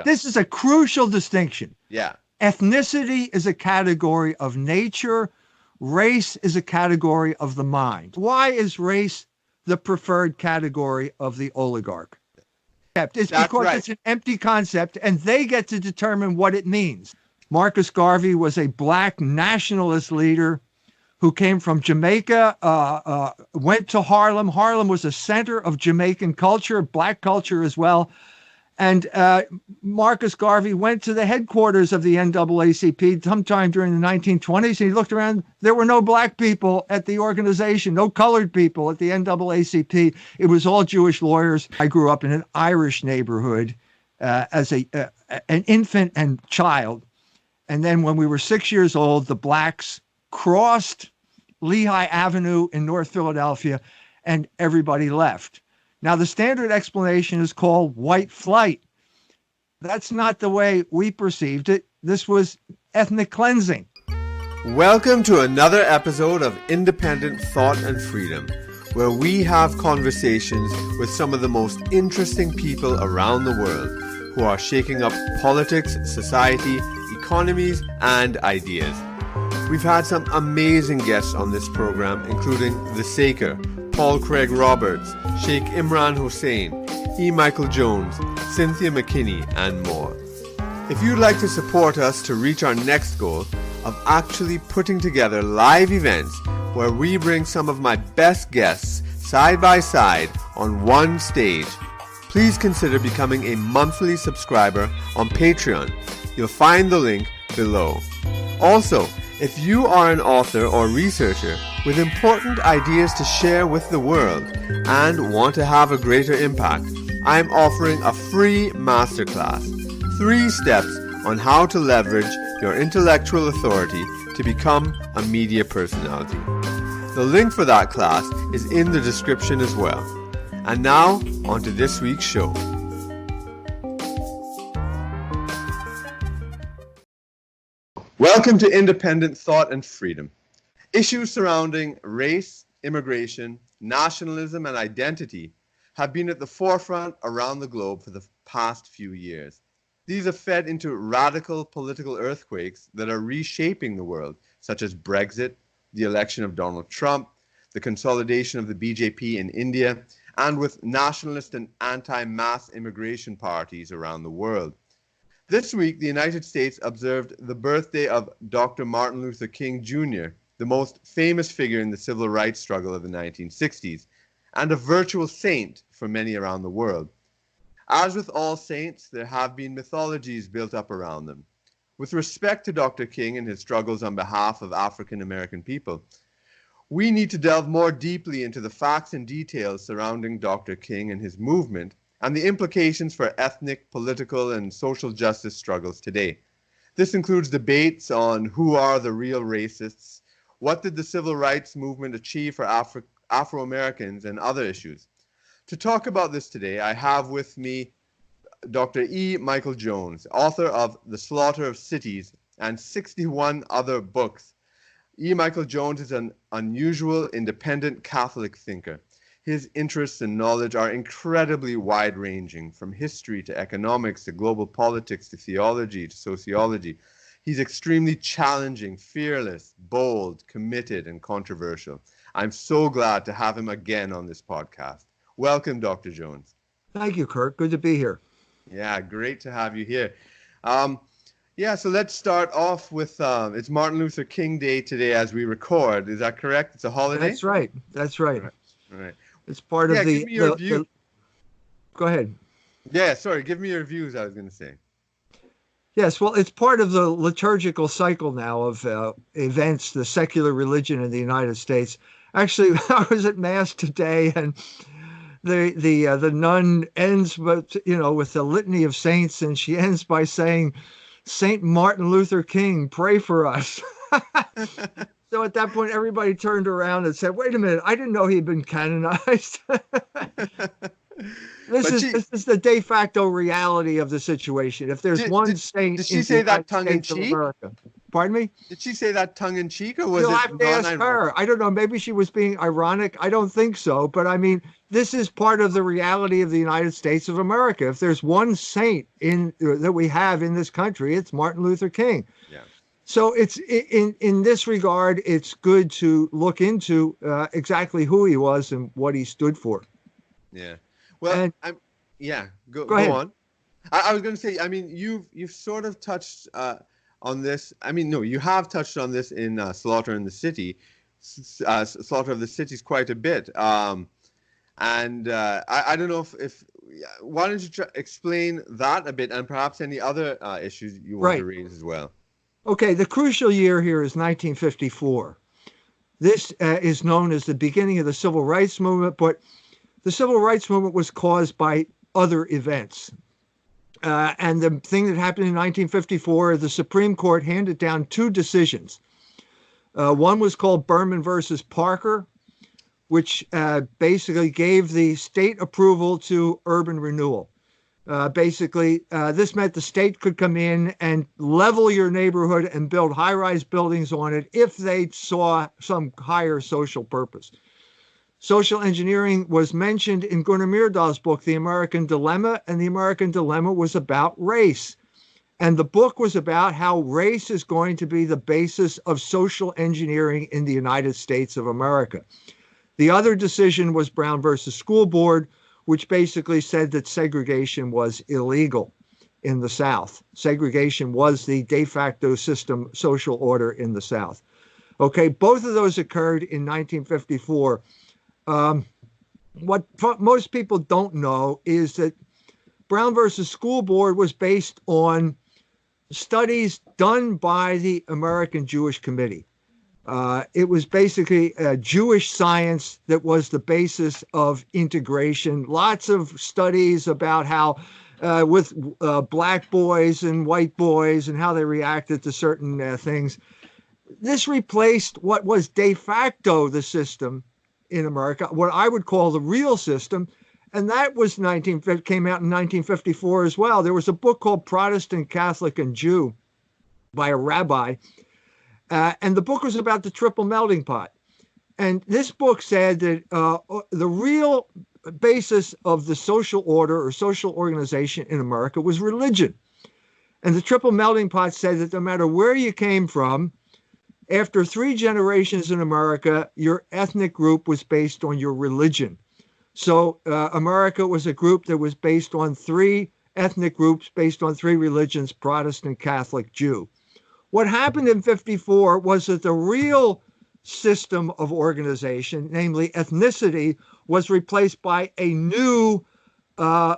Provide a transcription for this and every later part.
This is a crucial distinction. Yeah. Ethnicity is a category of nature. Race is a category of the mind. Why is race the preferred category of the oligarch? It's because it's an empty concept, and they get to determine what it means. Marcus Garvey was a black nationalist leader who came from Jamaica, went to Harlem. Harlem was a center of Jamaican culture, black culture as well. And Marcus Garvey went to the headquarters of the NAACP sometime during the 1920s, and he looked around. There were no black people at the organization, no colored people at the NAACP. It was all Jewish lawyers. I grew up in an Irish neighborhood as an infant and child. And then when we were 6 years old, the blacks crossed Lehigh Avenue in North Philadelphia, and everybody left. Now, the standard explanation is called white flight. That's not the way we perceived it. This was ethnic cleansing. Welcome to another episode of Independent Thought and Freedom, where we have conversations with some of the most interesting people around the world who are shaking up politics, society, economies, and ideas. We've had some amazing guests on this program, including The Saker, Paul Craig Roberts, Sheikh Imran Hussein, E. Michael Jones, Cynthia McKinney, and more. If you'd like to support us to reach our next goal of actually putting together live events where we bring some of my best guests side by side on one stage, please consider becoming a monthly subscriber on Patreon. You'll find the link below. Also, if you are an author or researcher with important ideas to share with the world and want to have a greater impact, I'm offering a free masterclass, 3 steps on how to leverage your intellectual authority to become a media personality. The link for that class is in the description as well. And now, on to this week's show. Welcome to Independent Thought and Freedom. Issues surrounding race, immigration, nationalism, and identity have been at the forefront around the globe for the past few years. These have fed into radical political earthquakes that are reshaping the world, such as Brexit, the election of Donald Trump, the consolidation of the BJP in India, and with nationalist and anti-mass immigration parties around the world. This week, the United States observed the birthday of Dr. Martin Luther King Jr., the most famous figure in the civil rights struggle of the 1960s, and a virtual saint for many around the world. As with all saints, there have been mythologies built up around them. With respect to Dr. King and his struggles on behalf of African American people, we need to delve more deeply into the facts and details surrounding Dr. King and his movement, and the implications for ethnic, political, and social justice struggles today. This includes debates on who are the real racists, what did the civil rights movement achieve for Afro-Americans, and other issues. To talk about this today, I have with me Dr. E. Michael Jones, author of The Slaughter of Cities and 61 other books. E. Michael Jones is an unusual, independent Catholic thinker. His interests and knowledge are incredibly wide-ranging, from history to economics to global politics to theology to sociology. He's extremely challenging, fearless, bold, committed, and controversial. I'm so glad to have him again on this podcast. Welcome, Dr. Jones. Thank you, Kurt. Good to be here. Yeah, great to have you here. So let's start off with, it's Martin Luther King Day today as we record. Is that correct? It's a holiday? That's right. All right. It's part of give me your view. Go ahead. Yeah, sorry. Give me your views, I was going to say. Yes, well, it's part of the liturgical cycle now of events, the secular religion in the United States. Actually, I was at Mass today, and the nun ends with the litany of saints, and she ends by saying, "Saint Martin Luther King, pray for us." So at that point, everybody turned around and said, "Wait a minute, I didn't know he'd been canonized." This is the de facto reality of the situation. If there's one saint, did she say that tongue in cheek? Pardon me? Did she say that tongue in cheek, or was You'll it have to ask her. I don't know. Maybe she was being ironic. I don't think so. But I mean, this is part of the reality of the United States of America. If there's one saint that we have in this country, it's Martin Luther King. Yeah. So it's in this regard, it's good to look into exactly who he was and what he stood for. Yeah. Well, go ahead. on. I was going to say, I mean, you've sort of touched on this. I mean, no, you have touched on this in Slaughter in the City. Slaughter of the Cities quite a bit. I don't know if why don't you explain that a bit, and perhaps any other issues you want to raise as well. Okay, the crucial year here is 1954. This is known as the beginning of the Civil Rights Movement, but the Civil Rights Movement was caused by other events. And the thing that happened in 1954, the Supreme Court handed down two decisions. One was called Berman versus Parker, which basically gave the state approval to urban renewal. This meant the state could come in and level your neighborhood and build high-rise buildings on it if they saw some higher social purpose. Social engineering was mentioned in Gunnar Myrdal's book, The American Dilemma, and the American Dilemma was about race. And the book was about how race is going to be the basis of social engineering in the United States of America. The other decision was Brown versus School Board, which basically said that segregation was illegal in the South. Segregation was the de facto system, social order in the South. Okay, both of those occurred in 1954. What most people don't know is that Brown versus School Board was based on studies done by the American Jewish Committee. It was basically Jewish science that was the basis of integration. Lots of studies about how with black boys and white boys and how they reacted to certain things. This replaced what was de facto the system in America, what I would call the real system, and that was came out in 1954 as well. There was a book called Protestant, Catholic and Jew by a rabbi, and the book was about the triple melting pot. And this book said that the real basis of the social order or social organization in America was religion. And the triple melting pot said that no matter where you came from, after 3 generations in America, your ethnic group was based on your religion. So America was a group that was based on 3 ethnic groups, based on 3 religions, Protestant, Catholic, Jew. What happened in 54 was that the real system of organization, namely ethnicity, was replaced by a new a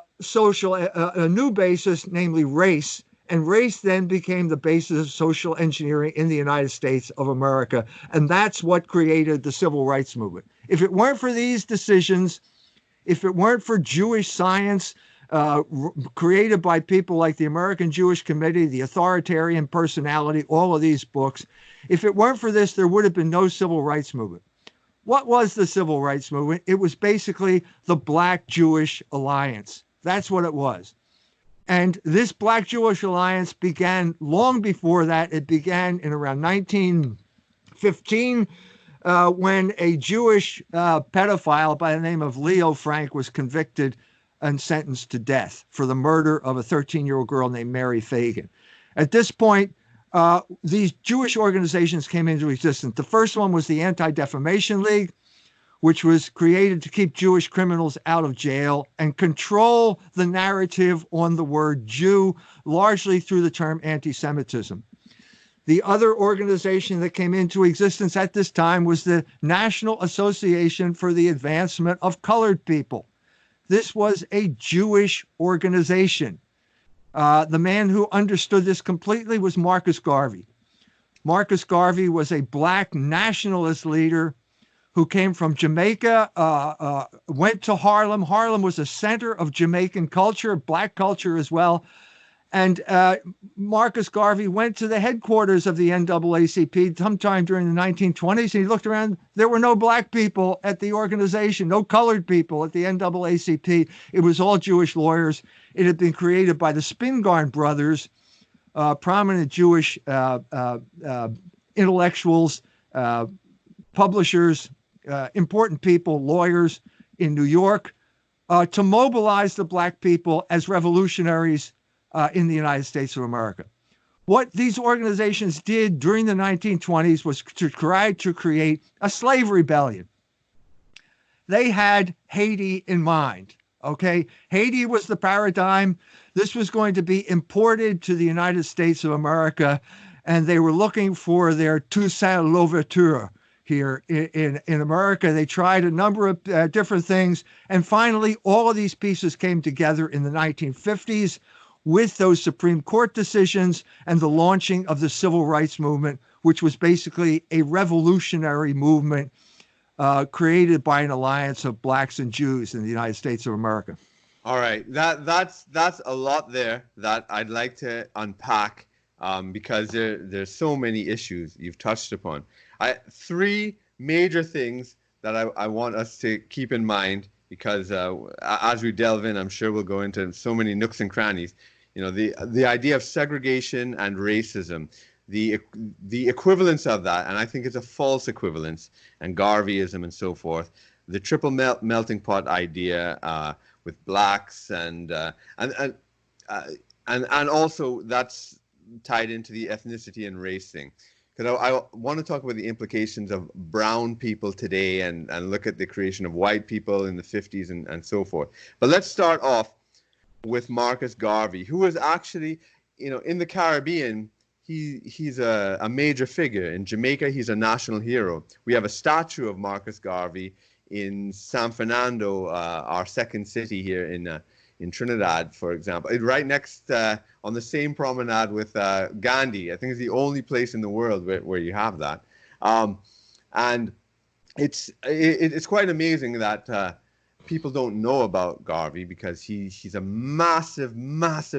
new basis, namely race. And race then became the basis of social engineering in the United States of America. And that's what created the Civil Rights Movement. If it weren't for these decisions, if it weren't for Jewish science created by people like the American Jewish Committee, the Authoritarian Personality, all of these books, if it weren't for this, there would have been no Civil Rights Movement. What was the Civil Rights Movement? It was basically the Black-Jewish Alliance. That's what it was. And this Black Jewish Alliance began long before that. It began in around 1915 when a Jewish pedophile by the name of Leo Frank was convicted and sentenced to death for the murder of a 13-year-old girl named Mary Fagan. At this point, these Jewish organizations came into existence. The first one was the Anti-Defamation League, which was created to keep Jewish criminals out of jail and control the narrative on the word Jew, largely through the term anti-Semitism. The other organization that came into existence at this time was the National Association for the Advancement of Colored People. This was a Jewish organization. The man who understood this completely was Marcus Garvey. Marcus Garvey was a Black nationalist leader who came from Jamaica, went to Harlem. Harlem was a center of Jamaican culture, Black culture as well. And Marcus Garvey went to the headquarters of the NAACP sometime during the 1920s, and he looked around. There were no Black people at the organization, no colored people at the NAACP. It was all Jewish lawyers. It had been created by the Spingarn brothers, prominent Jewish intellectuals, publishers, important people, lawyers in New York, to mobilize the black people as revolutionaries in the United States of America. What these organizations did during the 1920s was to try to create a slave rebellion. They had Haiti in mind, okay? Haiti was the paradigm. This was going to be imported to the United States of America, and they were looking for their Toussaint Louverture here in America. They tried a number of different things, and finally, all of these pieces came together in the 1950s with those Supreme Court decisions and the launching of the Civil Rights Movement, which was basically a revolutionary movement created by an alliance of blacks and Jews in the United States of America. All right, that's a lot there that I'd like to unpack because there's so many issues you've touched upon. Three major things that I want us to keep in mind, because as we delve in, I'm sure we'll go into so many nooks and crannies. You know, the idea of segregation and racism, the equivalence of that, and I think it's a false equivalence, and Garveyism and so forth. The triple melting pot idea with blacks and also that's tied into the ethnicity and race thing. Because I want to talk about the implications of brown people today and look at the creation of white people in the 50s and so forth. But let's start off with Marcus Garvey, who was actually, you know, in the Caribbean, he's a major figure. In Jamaica, he's a national hero. We have a statue of Marcus Garvey in San Fernando, our second city here in Trinidad, for example, right next on the same promenade with Gandhi. I think it's the only place in the world where you have that, and it's quite amazing that people don't know about Garvey, because he's a massive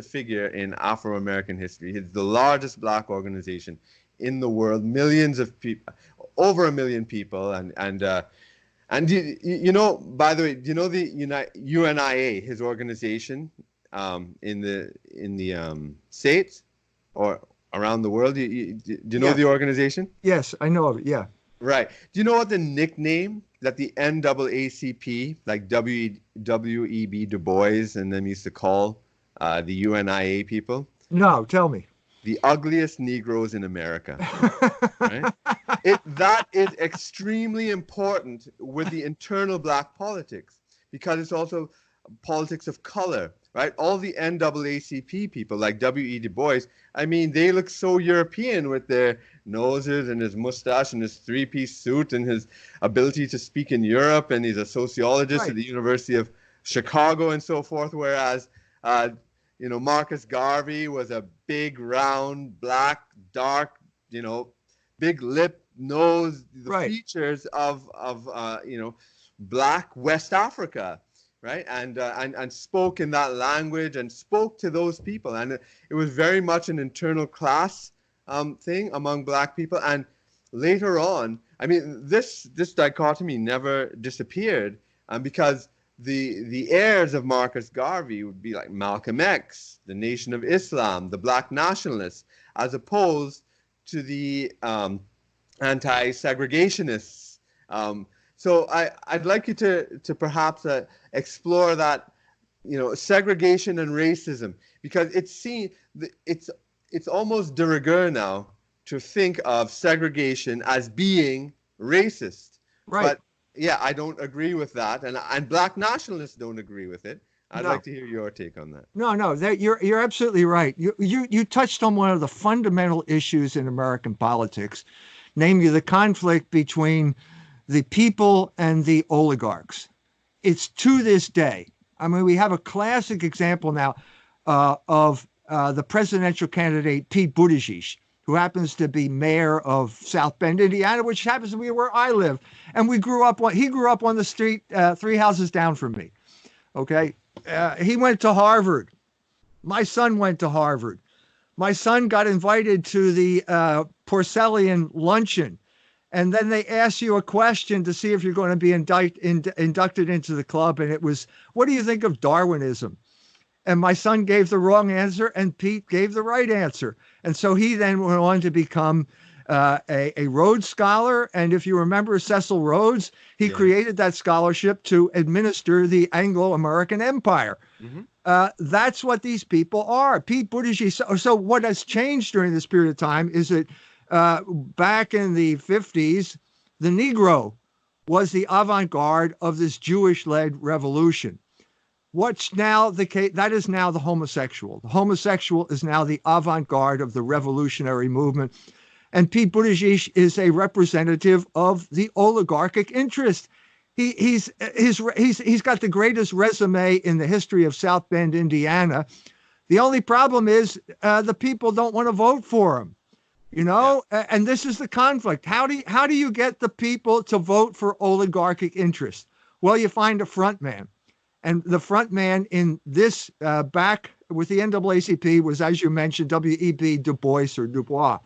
figure in Afro-American history. He's the largest black organization in the world, millions of people, over 1 million people, and you know, by the way, do you know the UNIA, his organization, in the States or around the world? Do you know the organization? Yes, I know of it. Yeah. Right. Do you know what the nickname that the NAACP, like W.E.B. Du Bois and them, used to call the UNIA people? No, tell me. The ugliest Negroes in America. Right? That is extremely important with the internal black politics, because it's also politics of color, right? All the NAACP people, like W.E. Du Bois, I mean, they look so European with their noses and his mustache and his three-piece suit and his ability to speak in Europe, and he's a sociologist at the University of Chicago and so forth, whereas you know, Marcus Garvey was a big, round, black, dark, you know, big lip, nose, the features of you know, black West Africa, right? And spoke in that language and spoke to those people. And it was very much an internal class thing among black people. And later on, I mean, this dichotomy never disappeared, because the heirs of Marcus Garvey would be like Malcolm X, the Nation of Islam, the black nationalists, as opposed to the anti-segregationists. So I'd like you to perhaps explore that, you know, segregation and racism, because it's almost de rigueur now to think of segregation as being racist. Right. But yeah, I don't agree with that, and black nationalists don't agree with it. I'd like to hear your take on that. No, you're absolutely right. You touched on one of the fundamental issues in American politics, namely the conflict between the people and the oligarchs. It's to this day. I mean, we have a classic example now of the presidential candidate Pete Buttigieg, who happens to be mayor of South Bend, Indiana, which happens to be where I live. And he grew up on the street 3 houses down from me. Okay. He went to Harvard. My son went to Harvard. My son got invited to the Porcellian luncheon. And then they ask you a question to see if you're going to be inducted into the club. And it was, what do you think of Darwinism? and my son gave the wrong answer, and Pete gave the right answer. And so he then went on to become a Rhodes Scholar. And if you remember Cecil Rhodes, he created that scholarship to administer the Anglo-American Empire. That's what these people are. Pete Buttigieg. So what has changed during this period of time is that back in the 50s, the Negro was the avant-garde of this Jewish-led revolution. What's now the case? That is now the homosexual. The homosexual is now the avant-garde of the revolutionary movement. And Pete Buttigieg is a representative of the oligarchic interest. He's got the greatest resume in the history of South Bend, Indiana. The only problem is the people don't want to vote for him. And this is the conflict. How do you get the people to vote for oligarchic interests? Well, you find a front man. And the front man in this back with the NAACP was, as you mentioned, W.E.B. Du Bois.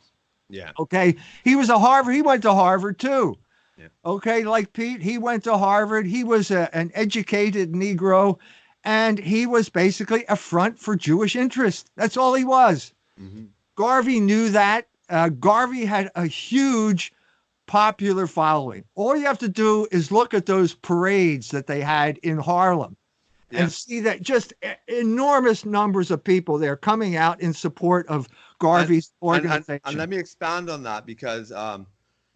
Yeah. Okay. He was he went to Harvard too. Yeah. Okay. Like Pete, he went to Harvard. He was an educated Negro, and he was basically a front for Jewish interest. That's all he was. Garvey knew that. Garvey had a huge popular following. All you have to do is look at those parades that they had in Harlem and see that just enormous numbers of people there coming out in support of Garvey's organization. And let me expand on that, because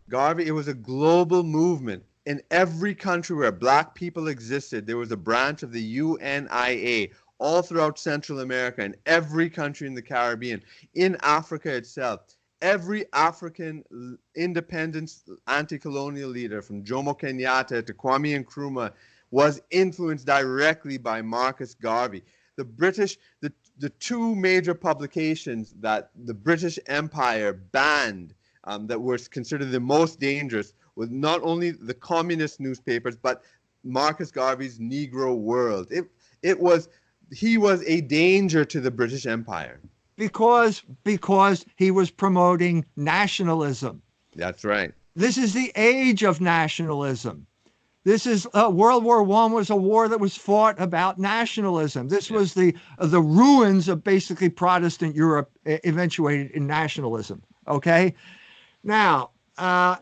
Garvey, it was a global movement. In every country where Black people existed, there was a branch of the UNIA all throughout Central America, and every country in the Caribbean, in Africa itself. Every African independence anti-colonial leader, from Jomo Kenyatta to Kwame Nkrumah, was influenced directly by Marcus Garvey. The British, the two major publications that the British Empire banned that were considered the most dangerous was not only the communist newspapers, but Marcus Garvey's Negro World. He was a danger to the British Empire. Because he was promoting nationalism. That's right. This is the age of nationalism. This is World War I was a war that was fought about nationalism. This was the ruins of basically Protestant Europe eventuated in nationalism. Okay, now the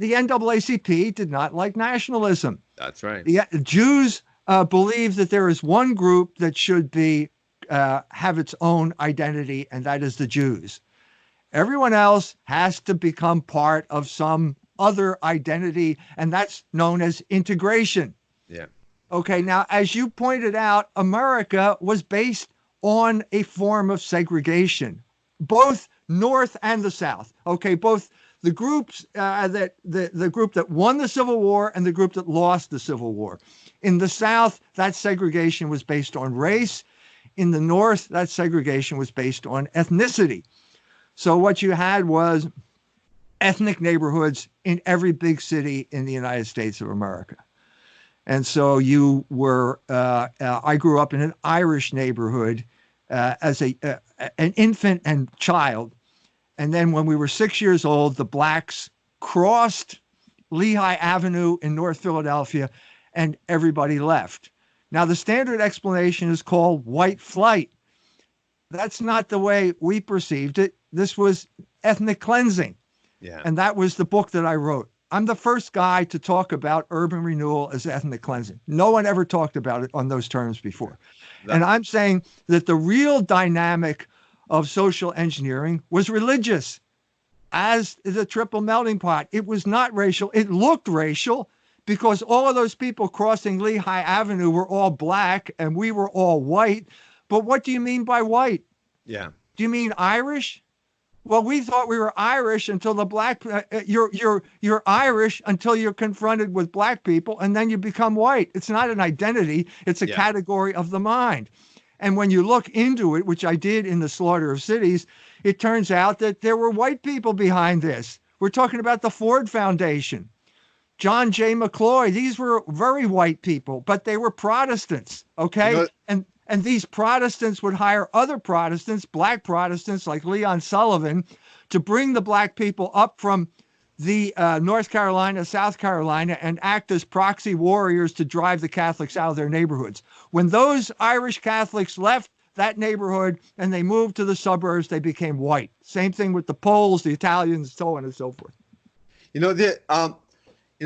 NAACP did not like nationalism. That's right. The Jews believe that there is one group that should be have its own identity, and that is the Jews. Everyone else has to become part of some other identity, and that's known as integration. Yeah. Okay, now, as you pointed out, America was based on a form of segregation, both North and the South. Okay, both the groups the group that won the Civil War and the group that lost the Civil War. In the South, that segregation was based on race. In the North, that segregation was based on ethnicity. So what you had was ethnic neighborhoods in every big city in the United States of America. And so you were, I grew up in an Irish neighborhood as an infant and child. And then when we were 6 years old, the blacks crossed Lehigh Avenue in North Philadelphia, and everybody left. Now, the standard explanation is called white flight. That's not the way we perceived it. This was ethnic cleansing. Yeah. And that was the book that I wrote. I'm the first guy to talk about urban renewal as ethnic cleansing. No one ever talked about it on those terms before. And I'm saying that the real dynamic of social engineering was religious, as the triple melting pot. It was not racial. It looked racial because all of those people crossing Lehigh Avenue were all black and we were all white. But what do you mean by white? Yeah. Do you mean Irish? Well, we thought we were Irish until the black, you're Irish until you're confronted with black people, and then you become white. It's not an identity. It's a category of the mind. And when you look into it, which I did in The Slaughter of Cities, it turns out that there were white people behind this. We're talking about the Ford Foundation, John J. McCloy. These were very white people, but they were Protestants, okay? You know, And these Protestants would hire other Protestants, black Protestants like Leon Sullivan, to bring the black people up from the North Carolina, South Carolina, and act as proxy warriors to drive the Catholics out of their neighborhoods. When those Irish Catholics left that neighborhood and they moved to the suburbs, they became white. Same thing with the Poles, the Italians, so on and so forth.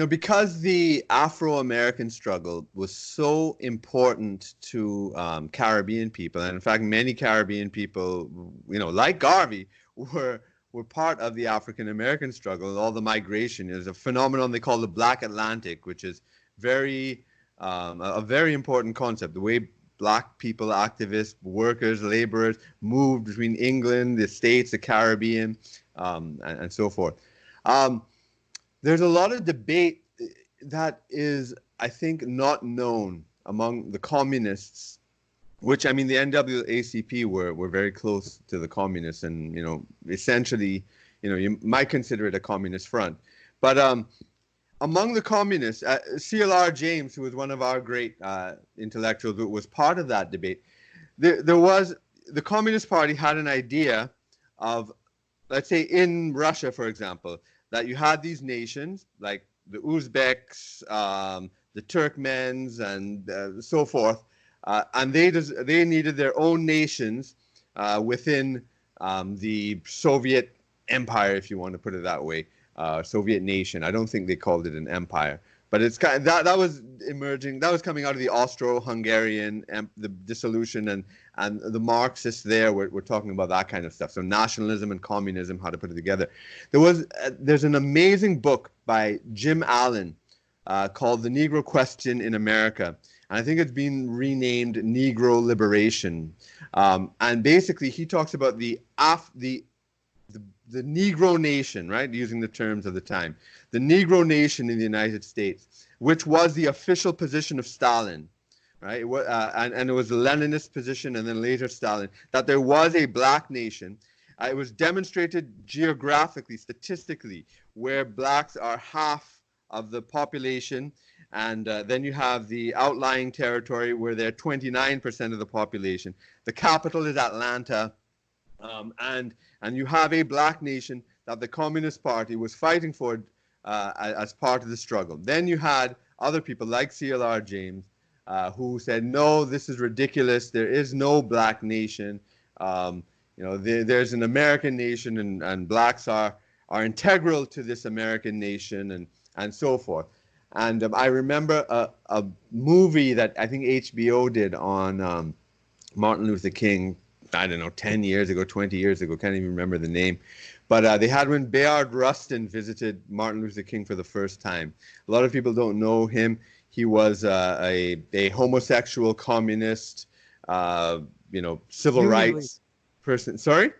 Because the Afro-American struggle was so important to Caribbean people, and in fact, many Caribbean people, like Garvey, were part of the African-American struggle. All the migration is a phenomenon they call the Black Atlantic, which is a very important concept. The way Black people, activists, workers, laborers moved between England, the States, the Caribbean, and so forth. There's a lot of debate that is, I think, not known among the communists, which, the NAACP were very close to the communists and, essentially, you might consider it a communist front. But among the communists, C.L.R. James, who was one of our great intellectuals, was part of that debate. The Communist Party had an idea of, let's say in Russia, for example, that you had these nations like the Uzbeks, the Turkmens, and so forth, and they needed their own nations within the Soviet Empire, if you want to put it that way, Soviet nation. I don't think they called it an empire, but it's kind of, that was emerging. That was coming out of the Austro-Hungarian, the dissolution, and the Marxists there were talking about that kind of stuff. So nationalism and communism, how to put it together. There's an amazing book by Jim Allen called The Negro Question in America. And I think it's been renamed Negro Liberation. And basically he talks about the Negro nation, right? Using the terms of the time. The Negro nation in the United States, which was the official position of Stalin, right? And it was the Leninist position, and then later Stalin, that there was a black nation. It was demonstrated geographically, statistically, where blacks are half of the population. And then you have the outlying territory where they're 29% of the population. The capital is Atlanta. And you have a black nation that the Communist Party was fighting for as part of the struggle. Then you had other people like C.L.R. James who said, no, this is ridiculous. There is no black nation. There's an American nation, and blacks are integral to this American nation, and so forth. And I remember a movie that I think HBO did on Martin Luther King, I don't know, 10 years ago, 20 years ago, can't even remember the name. But they had when Bayard Rustin visited Martin Luther King for the first time. A lot of people don't know him. He was a homosexual communist, civil rights person. Sorry?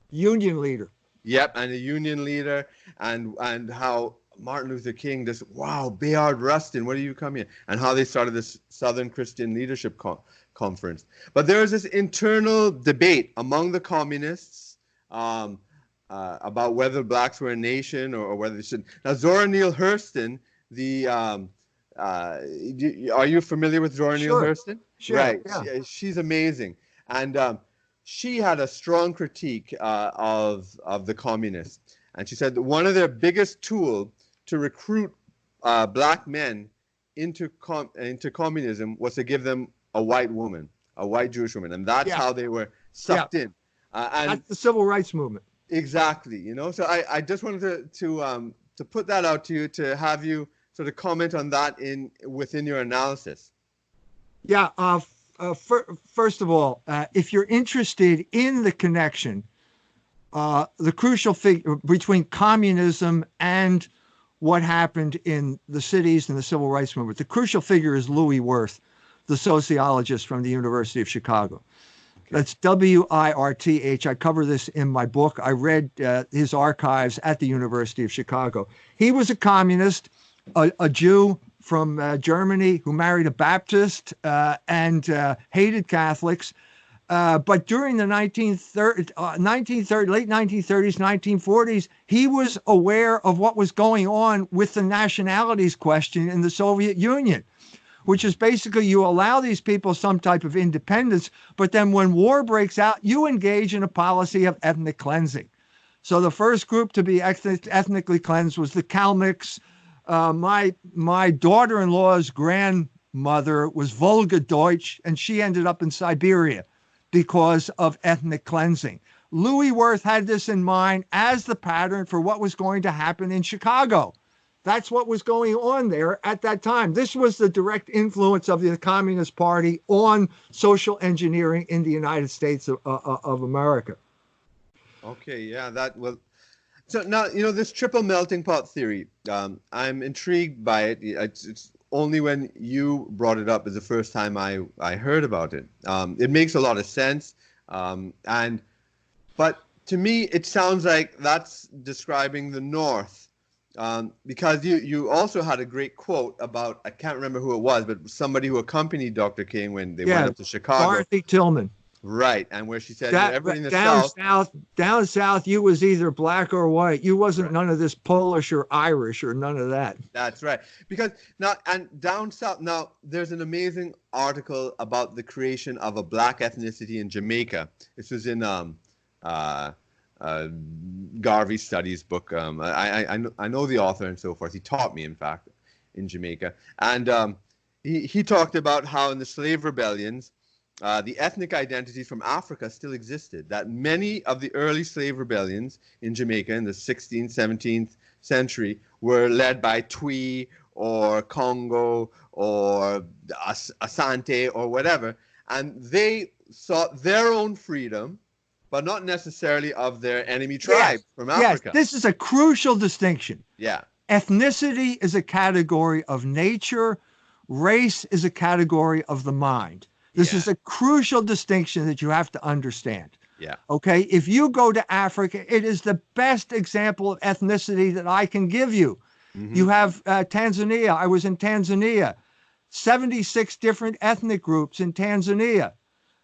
Union leader. Yep, and a union leader, and how Martin Luther King just, wow, Bayard Rustin, what are you coming here? And how they started this Southern Christian Leadership Conference. But there was this internal debate among the communists about whether blacks were a nation or whether they should. Now, Zora Neale Hurston, are you familiar with Zora Neale Hurston? Sure. Right. Yeah. She's amazing. And she had a strong critique of the communists. And she said that one of their biggest tools to recruit black men into communism was to give them a white woman, a white Jewish woman. And that's how they were sucked in. And that's the civil rights movement. Exactly. So I just wanted to put that out to you, to have you sort of comment on that within your analysis. Yeah. First of all, if you're interested in the connection, the crucial figure between communism and what happened in the cities and the civil rights movement, the crucial figure is Louis Wirth, the sociologist from the University of Chicago. Okay. That's Wirth. I cover this in my book. I read his archives at the University of Chicago. He was a communist, a Jew from Germany who married a Baptist and hated Catholics. But during the late 1930s, 1940s, he was aware of what was going on with the nationalities question in the Soviet Union, which is basically you allow these people some type of independence, but then when war breaks out, you engage in a policy of ethnic cleansing. So the first group to be ethnically cleansed was the Kalmyks. My daughter-in-law's grandmother was Volga Deutsch, and she ended up in Siberia. because of ethnic cleansing. Louis Wirth had this in mind as the pattern for what was going to happen in Chicago. That's what was going on there at that time. This was the direct influence of the Communist Party on social engineering in the United States of America. Okay, yeah, that will. So now, this triple melting pot theory, I'm intrigued by it. It's only when you brought it up is the first time I heard about it. It makes a lot of sense. But to me, it sounds like that's describing the North. Because you also had a great quote about, I can't remember who it was, but somebody who accompanied Dr. King when they went up to Chicago. Dorothy Tillman. Right, and where she said everybody in the down south, you was either black or white. You wasn't none of this Polish or Irish or none of that. That's right. Because down south, now there's an amazing article about the creation of a black ethnicity in Jamaica. This was in Garvey Studies book. I know the author and so forth. He taught me, in fact, in Jamaica. And he talked about how in the slave rebellions, the ethnic identities from Africa still existed, that many of the early slave rebellions in Jamaica in the 16th, 17th century were led by Twi or Congo or Asante or whatever, and they sought their own freedom, but not necessarily of their enemy tribe from Africa. Yes, this is a crucial distinction. Yeah. Ethnicity is a category of nature. Race is a category of the mind. This is a crucial distinction that you have to understand. Yeah. Okay. If you go to Africa, it is the best example of ethnicity that I can give you. Mm-hmm. You have Tanzania. I was in Tanzania. 76 different ethnic groups in Tanzania.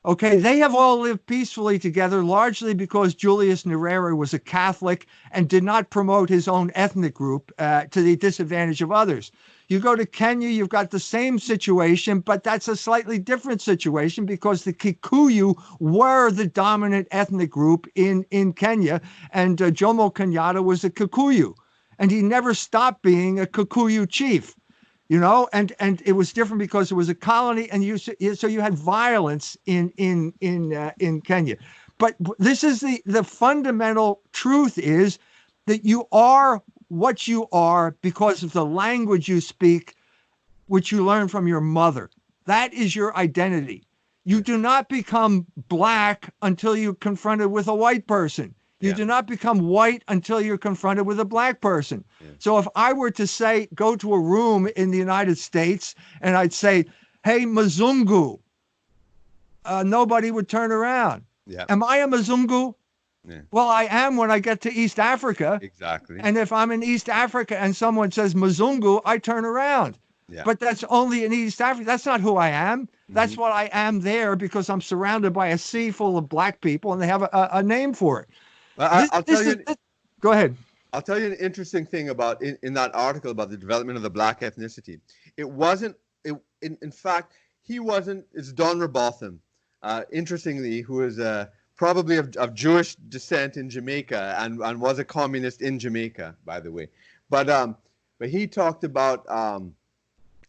Okay, they have all lived peacefully together, largely because Julius Nyerere was a Catholic and did not promote his own ethnic group to the disadvantage of others. You go to Kenya, you've got the same situation, but that's a slightly different situation because the Kikuyu were the dominant ethnic group in Kenya, and Jomo Kenyatta was a Kikuyu, and he never stopped being a Kikuyu chief. And it was different because it was a colony, and so you had violence in Kenya. But this is the fundamental truth is that you are what you are because of the language you speak, which you learn from your mother. That is your identity. You do not become black until you're confronted with a white person. You do not become white until you're confronted with a black person. Yeah. So if I were to go to a room in the United States and I'd say, hey, Mzungu, nobody would turn around. Yeah. Am I a Mzungu? Yeah. Well, I am when I get to East Africa. Exactly. And if I'm in East Africa and someone says Mzungu, I turn around. Yeah. But that's only in East Africa. That's not who I am. That's what I am there because I'm surrounded by a sea full of black people and they have a name for it. Go ahead. I'll tell you an interesting thing about in that article about the development of the black ethnicity. In fact, he wasn't. It's Don Robotham, interestingly, who is probably of Jewish descent in Jamaica and was a communist in Jamaica, by the way. But he talked about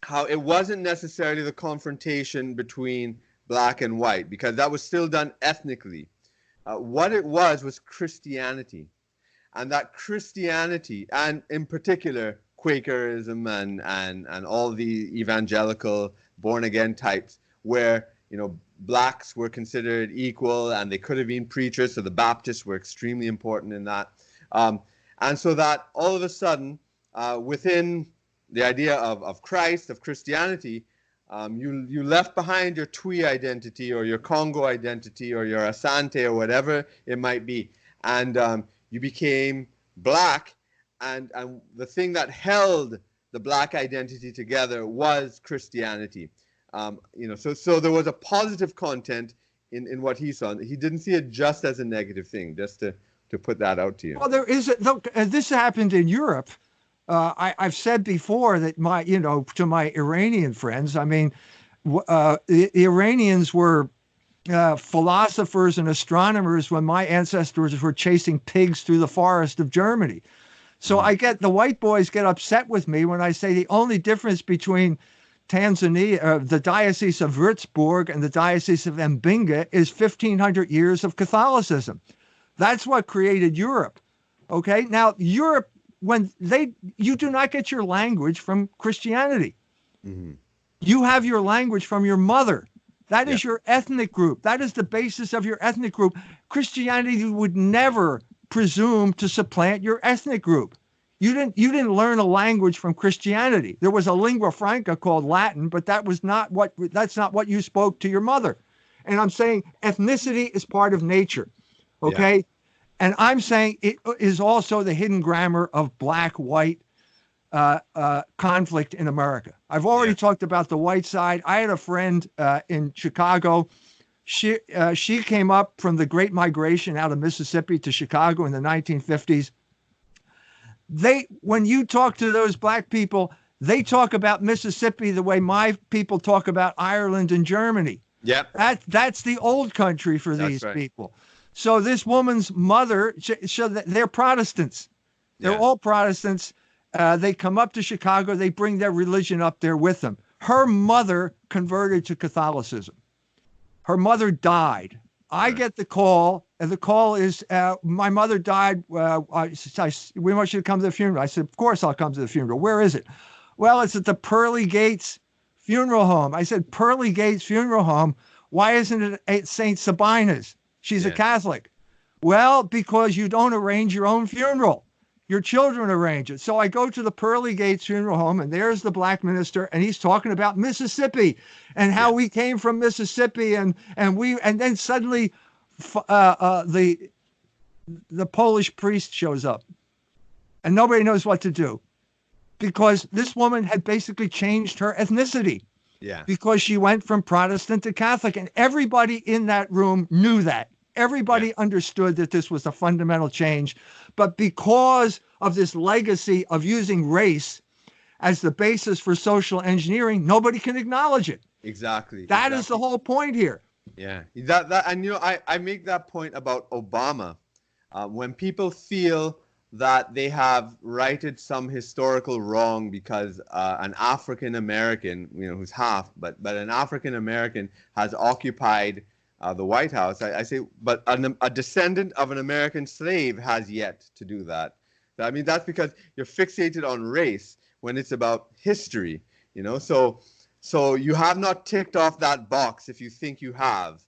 how it wasn't necessarily the confrontation between black and white because that was still done ethnically. What it was Christianity. And that Christianity, and in particular Quakerism and all the evangelical born-again types, where blacks were considered equal and they could have been preachers, so the Baptists were extremely important in that. And so that all of a sudden, within the idea of Christ, of Christianity, you left behind your Twi identity or your Congo identity or your Asante or whatever it might be, and you became black, and the thing that held the black identity together was Christianity. So there was a positive content in what he saw. He didn't see it just as a negative thing. Just to put that out to you. Well, there is this happened in Europe. I've said before that to my Iranian friends, I mean, the Iranians were philosophers and astronomers when my ancestors were chasing pigs through the forest of Germany. So the white boys get upset with me when I say the only difference between Tanzania, the Diocese of Würzburg and the Diocese of Mbinga is 1,500 years of Catholicism. That's what created Europe. Okay. Now, Europe, you do not get your language from Christianity. Mm-hmm. You have your language from your mother. That is Yeah. your ethnic group. That is the basis of your ethnic group. Christianity would never presume to supplant your ethnic group. You didn't learn a language from Christianity. There was a lingua franca called Latin, but that's not what you spoke to your mother. And I'm saying ethnicity is part of nature. Okay? Yeah. And I'm saying it is also the hidden grammar of black-white conflict in America. I've already talked about the white side. I had a friend in Chicago. She came up from the Great Migration out of Mississippi to Chicago in the 1950s. When you talk to those black people, they talk about Mississippi the way my people talk about Ireland and Germany. Yep. That's the old country for these people. So this woman's mother, they're Protestants. They're all Protestants. They come up to Chicago. They bring their religion up there with them. Her mother converted to Catholicism. Her mother died. I get the call, and the call is, my mother died. We want you to come to the funeral. I said, of course I'll come to the funeral. Where is it? Well, it's at the Pearly Gates Funeral Home. I said, Pearly Gates Funeral Home? Why isn't it at St. Sabina's? She's a Catholic. Well, because you don't arrange your own funeral. Your children arrange it. So I go to the Pearly Gates Funeral Home, and there's the black minister, and he's talking about Mississippi and how we came from Mississippi, and then suddenly the Polish priest shows up, and nobody knows what to do, because this woman had basically changed her ethnicity. Yeah. Because she went from Protestant to Catholic, and everybody in that room knew that. Everybody understood that this was a fundamental change, but because of this legacy of using race as the basis for social engineering, nobody can acknowledge it. Exactly. That is the whole point here. Yeah. And I make that point about Obama. When people feel that they have righted some historical wrong because an African American, who's half, but an African American has occupied the White House, I say, but a descendant of an American slave has yet to do that. I mean, that's because you're fixated on race when it's about history, So you have not ticked off that box if you think you have,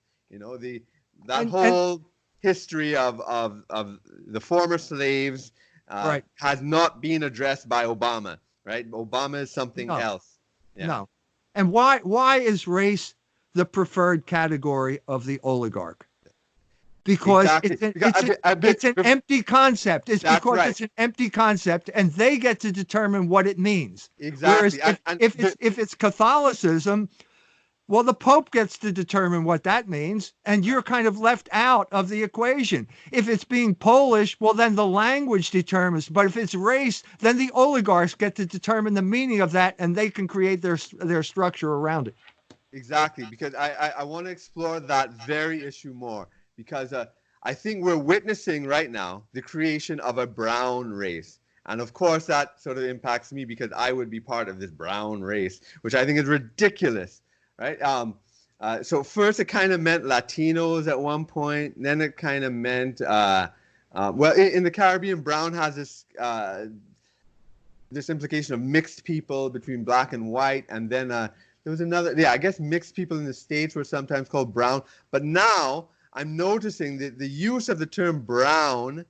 whole history of the former slaves has not been addressed by Obama, right? Obama is something else. Yeah. No. And why is race the preferred category of the oligarch? Because it's an empty concept. It's because it's an empty concept, and they get to determine what it means. Exactly. Whereas if it's Catholicism, well, the Pope gets to determine what that means, and you're kind of left out of the equation. If it's being Polish, well, then the language determines. But if it's race, then the oligarchs get to determine the meaning of that, and they can create their structure around it. Exactly, because I want to explore that very issue more, because I think we're witnessing right now the creation of a brown race. And of course, that sort of impacts me because I would be part of this brown race, which I think is ridiculous, right? So first it kind of meant Latinos at one point, then it kind of meant, in the Caribbean, brown has this implication of mixed people between black and white, and then there was another, I guess mixed people in the States were sometimes called brown. But now I'm noticing that the use of the term brown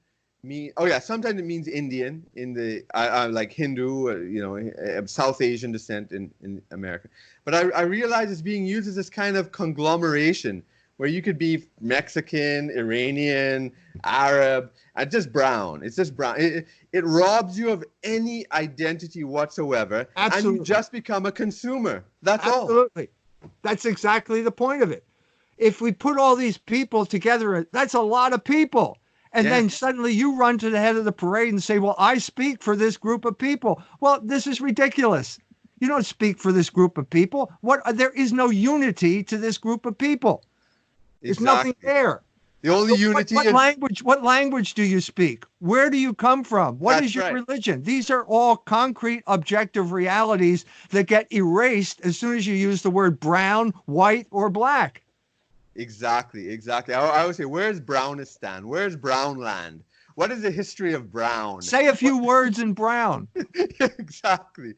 sometimes it means Indian in the like Hindu, South Asian descent in America. But I realize it's being used as this kind of conglomeration where you could be Mexican, Iranian, Arab, and just brown. It's just brown. It robs you of any identity whatsoever. Absolutely. And you just become a consumer. That's all. Absolutely. That's exactly the point of it. If we put all these people together, that's a lot of people. And then suddenly you run to the head of the parade and say, well, I speak for this group of people. Well, this is ridiculous. You don't speak for this group of people. There is no unity to this group of people. There's nothing there. The only unity What is language? What language do you speak? Where do you come from? What That's is your right. religion? These are all concrete, objective realities that get erased as soon as you use the word brown, white, or black. Exactly, exactly. I would say, where's Brownistan? Where's Brownland? What is the history of Brown? Say a few words in brown. Exactly.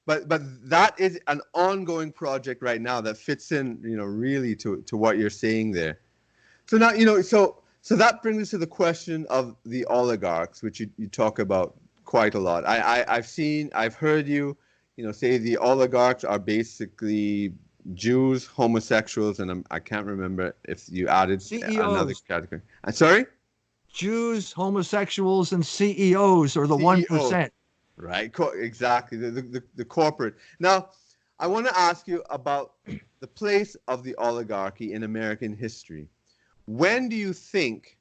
But that is an ongoing project right now that fits in, really to what you're saying there. So now, so that brings us to the question of the oligarchs, which you talk about quite a lot. I've heard you, say the oligarchs are basically Jews, homosexuals, and I can't remember if you added another CEOs. category. Sorry? Jews, homosexuals, and CEOs are the CEOs. 1%. Right, exactly, the corporate. Now, I want to ask you about the place of the oligarchy in American history. When do you think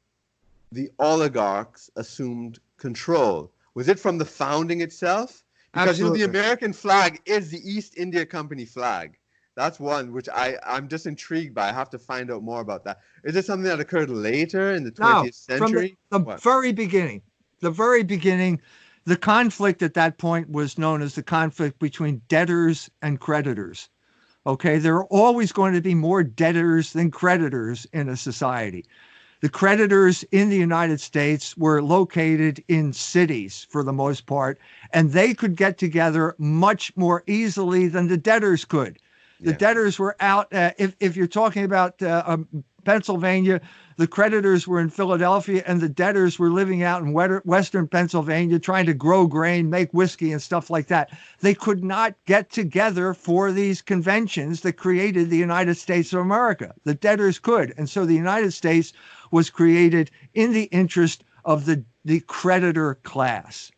the oligarchs assumed control? Was it from the founding itself? Because Absolutely. the American flag is the East India Company flag. That's one which I'm just intrigued by. I have to find out more about that. Is it something that occurred later in the 20th century? From the very beginning. The very beginning, the conflict at that point was known as the conflict between debtors and creditors. Okay, there are always going to be more debtors than creditors in a society. The creditors in the United States were located in cities for the most part, and they could get together much more easily than the debtors could. The debtors were out. If you're talking about Pennsylvania, the creditors were in Philadelphia, and the debtors were living out in Western Pennsylvania trying to grow grain, make whiskey, and stuff like that. They could not get together for these conventions that created the United States of America. The debtors could. And so the United States was created in the interest of the creditor class.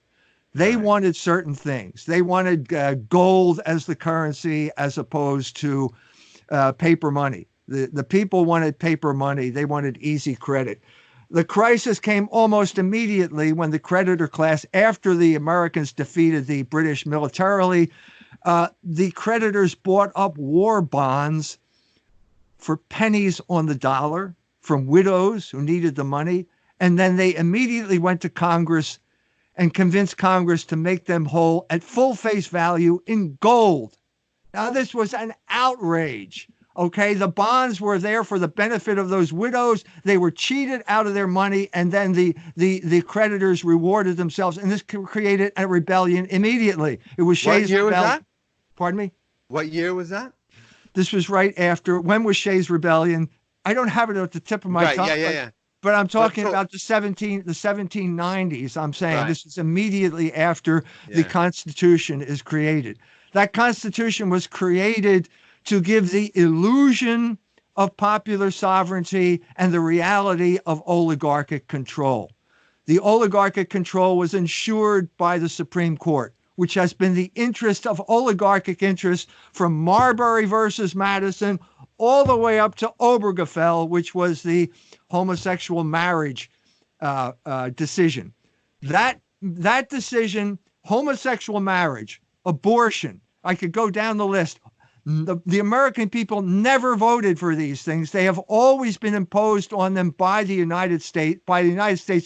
They wanted certain things. They wanted gold as the currency as opposed to paper money. The people wanted paper money. They wanted easy credit. The crisis came almost immediately when the creditor class, after the Americans defeated the British militarily, the creditors bought up war bonds for pennies on the dollar from widows who needed the money. And then they immediately went to Congress and convinced Congress to make them whole at full face value in gold. Now, this was an outrage. Okay, the bonds were there for the benefit of those widows. They were cheated out of their money, and then the creditors rewarded themselves, and this created a rebellion immediately. It was Shays' rebellion. What year was that? Pardon me? What year was that? This was right after. When was Shays' rebellion? I don't have it at the tip of my tongue. Yeah. But I'm talking about the 1790s. I'm saying this is immediately after the Constitution is created. That Constitution was created to give the illusion of popular sovereignty and the reality of oligarchic control. The oligarchic control was ensured by the Supreme Court, which has been the interest of oligarchic interests from Marbury versus Madison all the way up to Obergefell, which was the homosexual marriage decision. That decision, homosexual marriage, abortion, I could go down the list. The American people never voted for these things. They have always been imposed on them by the United States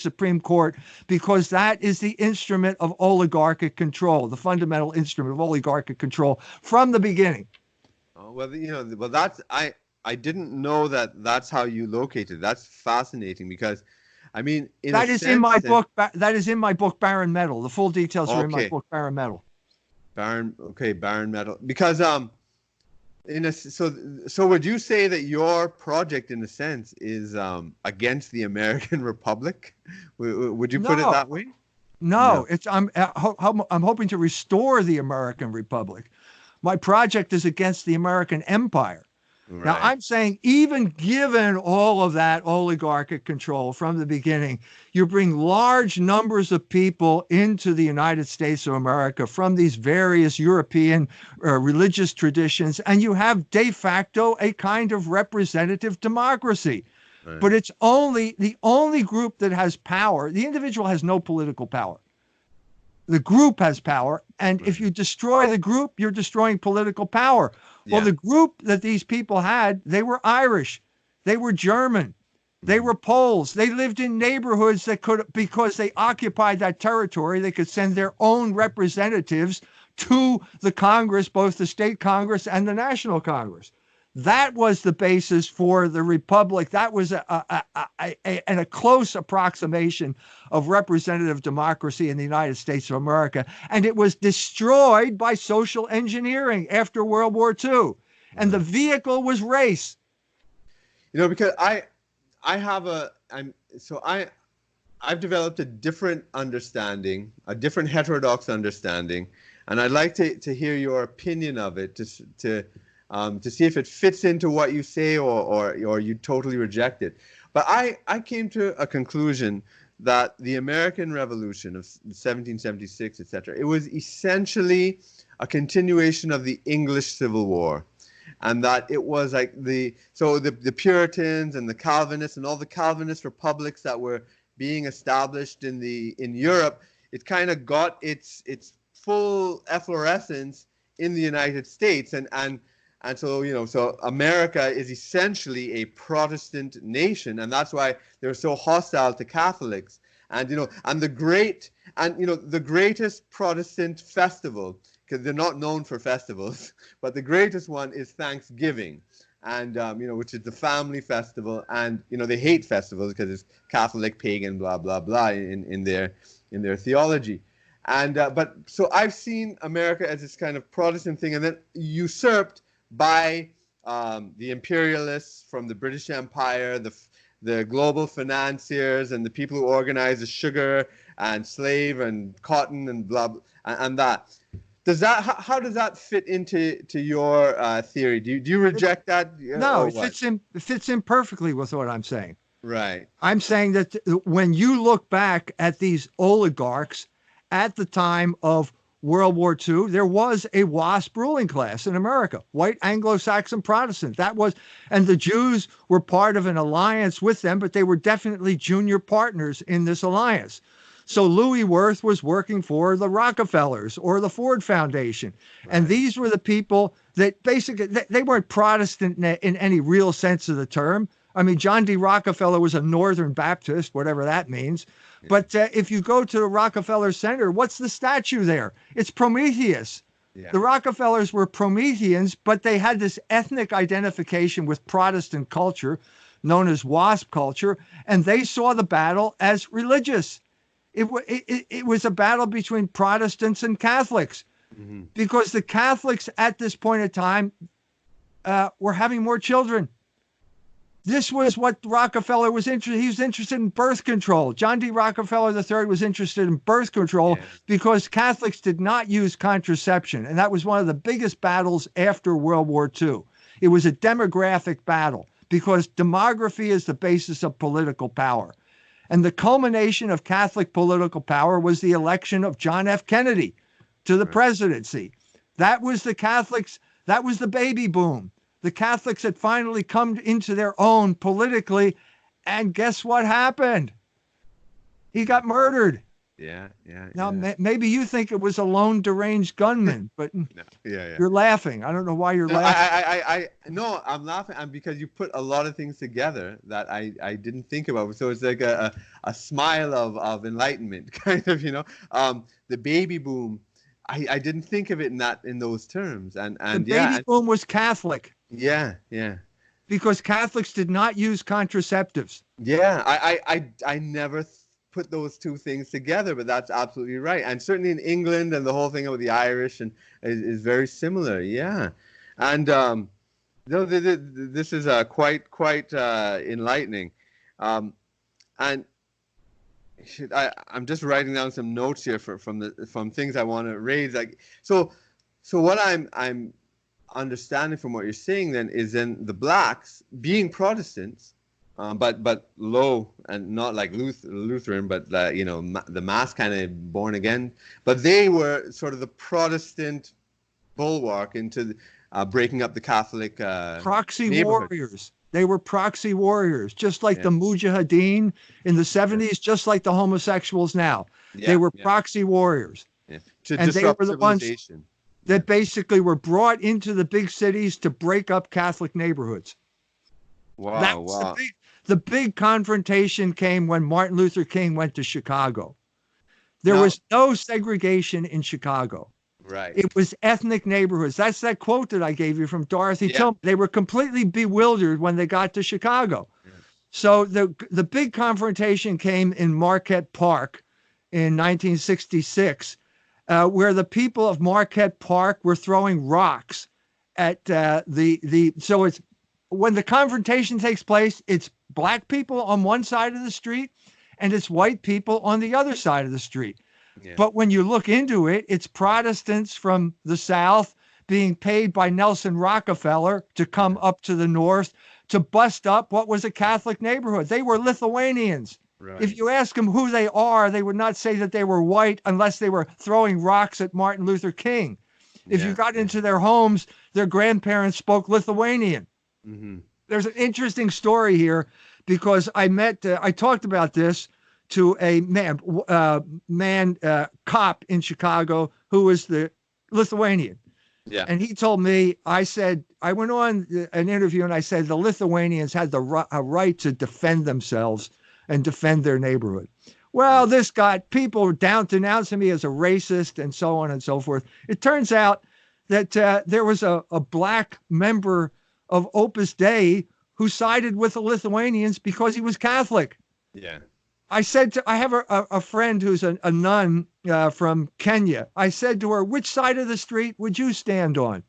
Supreme Court, because that is the instrument of oligarchic control, the fundamental instrument of oligarchic control from the beginning. Oh, well, that's I didn't know that that's how you located. That's fascinating, because I mean, that is in my book. That is in my book, Barren Metal. The full details are in my book, Barren Metal. Barren Metal. Because so would you say that your project, in a sense, is against the American Republic? Would you put it that way? No. I'm hoping to restore the American Republic. My project is against the American Empire. Right. Now, I'm saying, even given all of that oligarchic control from the beginning, you bring large numbers of people into the United States of America from these various European religious traditions, and you have de facto a kind of representative democracy. Right. But it's the only group that has power. The individual has no political power. The group has power, and if you destroy the group, you're destroying political power. Well, the group that these people had, they were Irish, they were German, They were Poles. They lived in neighborhoods that could, because they occupied that territory, they could send their own representatives to the Congress, both the state Congress and the National Congress. That was the basis for the Republic. That was a close approximation of representative democracy in the United States of America. And it was destroyed by social engineering after World War II. And the vehicle was race. You know, because I've developed a different understanding, a different heterodox understanding, and I'd like to hear your opinion of it, to see if it fits into what you say or you totally reject it. But I came to a conclusion that the American Revolution of 1776, etc., it was essentially a continuation of the English Civil War. And that it was like the Puritans and the Calvinists and all the Calvinist republics that were being established in Europe, it kind of got its full efflorescence in the United States, and so, you know, so America is essentially a Protestant nation, and that's why they're so hostile to Catholics. And, you know, and the greatest Protestant festival, because they're not known for festivals, but the greatest one is Thanksgiving, and you know, which is the family festival. And, you know, they hate festivals because it's Catholic, pagan, blah blah blah in their theology. And but so I've seen America as this kind of Protestant thing, and then usurped by the imperialists from the British Empire, the global financiers, and the people who organize the sugar and slave and cotton and blah, blah and that. How does that fit into your theory? Do you reject that? No, it fits in perfectly with what I'm saying. Right. I'm saying that when you look back at these oligarchs at the time of World War II, there was a WASP ruling class in America, white Anglo-Saxon Protestant. And the Jews were part of an alliance with them, but they were definitely junior partners in this alliance. So Louis Wirth was working for the Rockefellers or the Ford Foundation. Right. And these were the people that basically, they weren't Protestant in any real sense of the term. I mean, John D. Rockefeller was a Northern Baptist, whatever that means. Yeah. But if you go to the Rockefeller Center, what's the statue there? It's Prometheus. Yeah. The Rockefellers were Prometheans, but they had this ethnic identification with Protestant culture, known as WASP culture, and they saw the battle as religious. It was a battle between Protestants and Catholics, because the Catholics at this point in time were having more children. This was what Rockefeller was interested in. He was interested in birth control. John D. Rockefeller III was interested in birth control because Catholics did not use contraception. And that was one of the biggest battles after World War II. It was a demographic battle because demography is the basis of political power. And the culmination of Catholic political power was the election of John F. Kennedy to the presidency. That was the Catholics. That was the baby boom. The Catholics had finally come into their own politically. And guess what happened? He got murdered. Yeah. Now, maybe you think it was a lone deranged gunman, but you're laughing. I don't know why you're laughing. No, I'm laughing because you put a lot of things together that I didn't think about. So it's like a smile of enlightenment, kind of, you know. The baby boom, I didn't think of it in those terms. And the baby boom was Catholic. Yeah. Because Catholics did not use contraceptives. Yeah, I never put those two things together, but that's absolutely right. And certainly in England, and the whole thing about the Irish and is very similar. Yeah, and this is quite enlightening. And I'm just writing down some notes here from things I want to raise. Like so what I'm understanding from what you're saying then is then the blacks being Protestants. But low and not like Lutheran, but the mass kind of born again. But they were sort of the Protestant bulwark into breaking up the Catholic proxy warriors. They were proxy warriors, just like the Mujahideen in the 70s, just like the homosexuals now. They were proxy warriors. Yeah. And they were the ones that basically were brought into the big cities to break up Catholic neighborhoods. Wow! The big confrontation came when Martin Luther King went to Chicago. There was no segregation in Chicago. Right. It was ethnic neighborhoods. That's that quote that I gave you from Dorothy Tillman. They were completely bewildered when they got to Chicago. Yeah. So the big confrontation came in Marquette Park in 1966, where the people of Marquette Park were throwing rocks at so it's when the confrontation takes place, it's black people on one side of the street and it's white people on the other side of the street. Yeah. But when you look into it, it's Protestants from the South being paid by Nelson Rockefeller to come up to the North to bust up what was a Catholic neighborhood. They were Lithuanians. Right. If you ask them who they are, they would not say that they were white unless they were throwing rocks at Martin Luther King. If you got into their homes, their grandparents spoke Lithuanian. Mm-hmm. There's an interesting story here because I talked about this to a cop in Chicago who was the Lithuanian. Yeah. And he told me, I went on an interview and I said the Lithuanians had a right to defend themselves and defend their neighborhood. Well, this got people denouncing me as a racist and so on and so forth. It turns out that there was a black member of Opus Dei who sided with the Lithuanians because he was Catholic. Yeah. I have a friend who's a nun from Kenya. I said to her, which side of the street would you stand on?